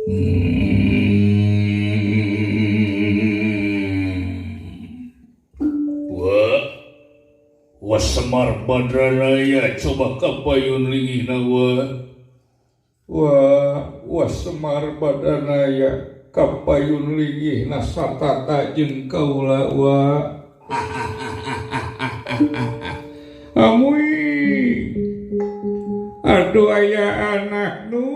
Wah, wah Semar Badralaya coba kapayun lingina wah Semar Badralaya kapayun lingina satata jeung kaula Amuy aduh aya anak nu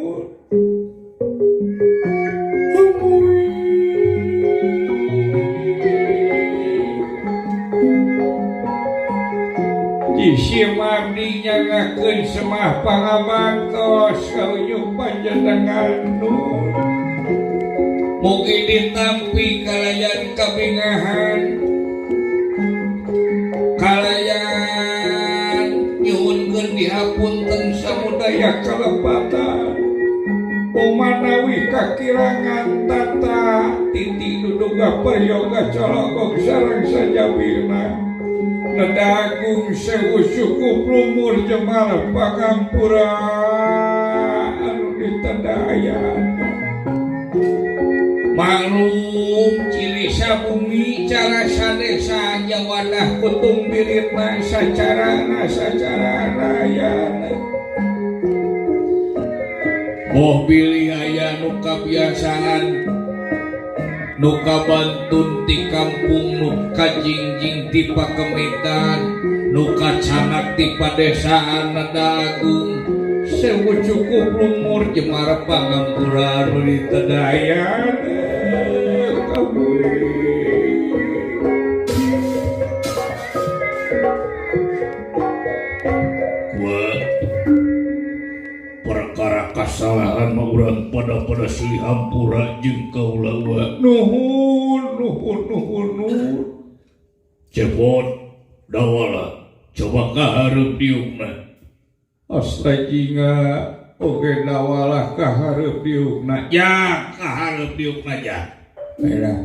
Isi mardi nyagakeun semah pangabantos kauyuh panjenengan nu mugi ditampi kalayan kabingahan kalayan nyuhunkeun dihapunten samudaya kalepatan umanawi kakirangan tata titi duduga peryoga cologok sareng sajabina Nedagung sewu suku lumur Jemar Pagampura anu ditandaayan maklum ciri sabumi cara sadesa jawadah kutung biritna sacarana rayana moh pilih aya nu kabiasaan nu kabantun ti kampung nu kajingjing ti pakemitan nu kacanak ti padesaan Nedagung sewu cukup lumur Jemar Pagampura anu ditadayan perkara kasalahan urang pada silih hampura jeung kaula nuhun cepot dawala coba kahareup diukna astajinga oge dawala kahareup diukna ya kahareup diukna ya baiklah